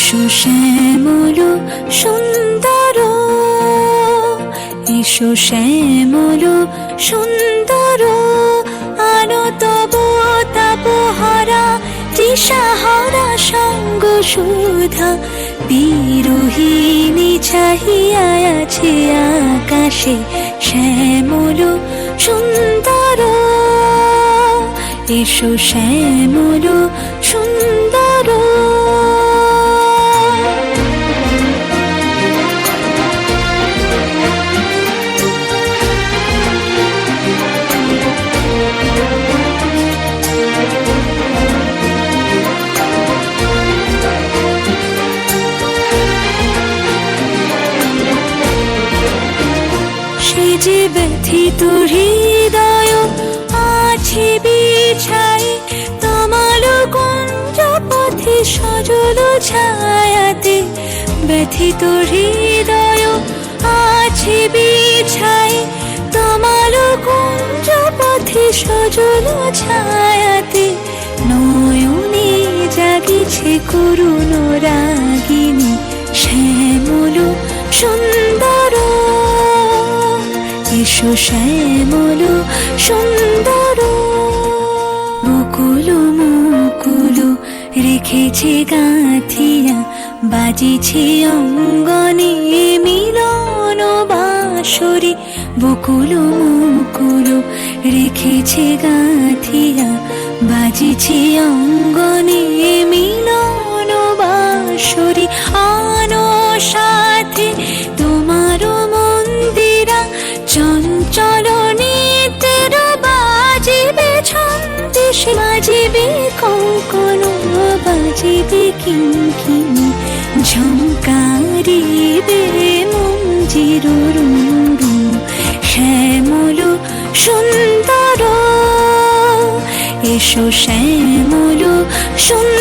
এসো শ্যামল সুন্দর, এসো শ্যামল সুন্দর, আলো তব তাপহারা তৃষাহারা সঙ্গ সুধা। বিরোহিণী চাহিয়া আছে আকাশে শ্যামল সুন্দর, এসো শ্যামল সুন্দর। সে যে ব্যথিত হৃদয় আছে বিছাই, তমাল কুঞ্জ পথে সজল ছায়াতে। ব্যথিত হৃদয় আছে বিছাই, তমাল কুঞ্জ পথে সজল ছায়াতে। নয়নে জাগিছে করুণ রাগিনী শ্যামল সুন্দর, এসো শ্যামল সুন্দর। মুকুল মুকুল রেখেছে গাঁথিয়া, বাজিছে অঙ্গনে মিলন বাঁশরি। বকুল মুকুল রেখেছে গাঁথিয়া, বাজিছে অঙ্গনে মিলন বাঁশরি। আনো সাথে তোমার মন্দিরা, চঞ্চল নিতের বাজিবে ছন্দেশ, বাজিবে কঙ্কণ, বাজিবে কিঙ্কিণী, ঝঙ্কারিবে মঞ্জির রুরু। শ্যামল সুন্দর, এসো শ্যামল সুন্দর।